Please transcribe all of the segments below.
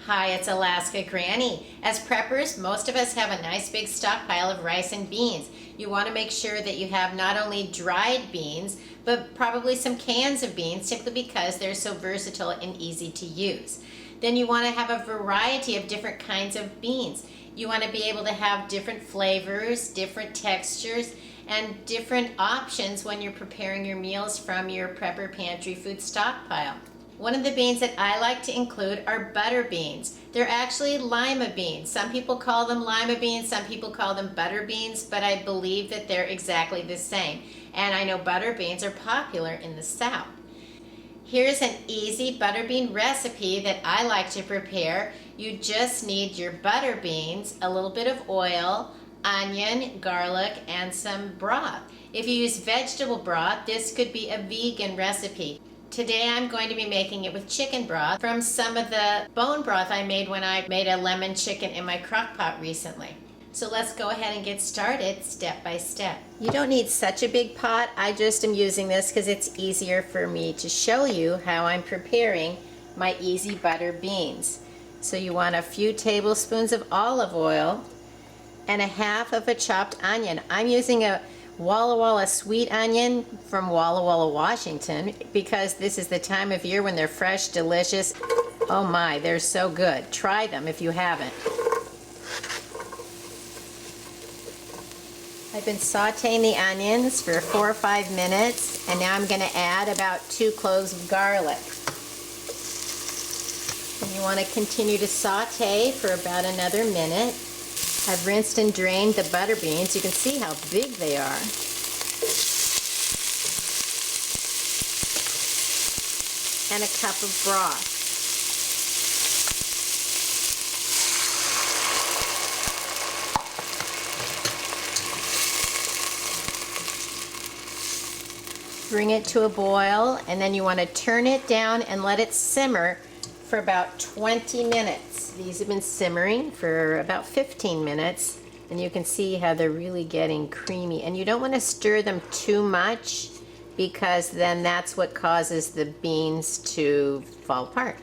Hi, it's Alaska Granny. As preppers, most of us have a nice big stockpile of rice and beans. You want to make sure that you have not only dried beans, but probably some cans of beans, simply because they're so versatile and easy to use. Then you want to have a variety of different kinds of beans. You want to be able to have different flavors, different textures, and different options when you're preparing your meals from your prepper pantry food stockpile. One of the beans that I like to include are butter beans. They're actually lima beans. Some people call them lima beans, some people call them butter beans, but I believe that they're exactly the same. And I know butter beans are popular in the South. Here's an easy butter bean recipe that I like to prepare. You just need your butter beans, a little bit of oil, onion, garlic, and some broth. If you use vegetable broth, this could be a vegan recipe. Today I'm going to be making it with chicken broth from some of the bone broth I made when I made a lemon chicken in my crock pot recently. So let's go ahead and get started step by step. You don't need such a big pot. I just am using this because it's easier for me to show you how I'm preparing my easy butter beans. So you want a few tablespoons of olive oil and a half of a chopped onion. I'm using a Walla Walla sweet onion from Walla Walla, Washington, because this is the time of year when they're fresh, delicious. Oh my, they're so good. Try them if you haven't. I've been sauteing the onions for 4 or 5 minutes, and now I'm going to add about 2 cloves of garlic. And you want to continue to saute for about another minute. I've rinsed and drained the butter beans. You can see how big they are. And a cup of broth. Bring it to a boil, and then you want to turn it down and let it simmer for about 20 minutes. These have been simmering for about 15 minutes, and you can see how they're really getting creamy. And you don't want to stir them too much, because then that's what causes the beans to fall apart.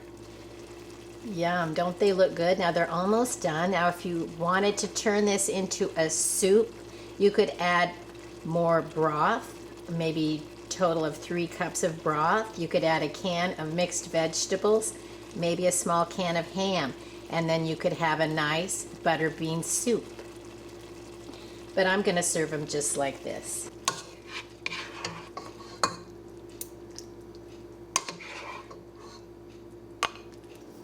Yum, don't they look good? Now they're almost done. Now if you wanted to turn this into a soup, you could add more broth, maybe a total of 3 cups of broth. You could add a can of mixed vegetables, maybe a small can of ham, and then you could have a nice butter bean soup. But I'm going to serve them just like this.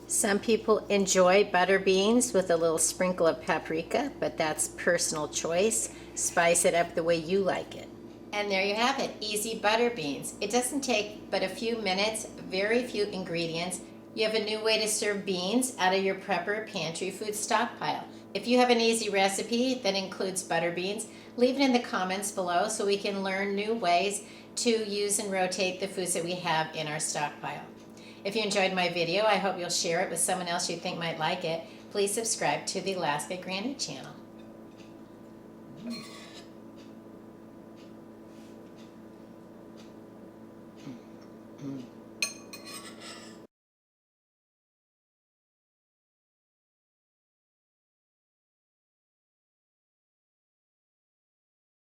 Some people enjoy butter beans with a little sprinkle of paprika, but that's personal choice. Spice it up the way you like it. And there you have it, easy butter beans. It doesn't take but a few minutes, very few ingredients. You have a new way to serve beans out of your prepper pantry food stockpile. If you have an easy recipe that includes butter beans, leave it in the comments below so we can learn new ways to use and rotate the foods that we have in our stockpile. If you enjoyed my video, I hope you'll share it with someone else you think might like it. Please subscribe to the Alaska Granny channel.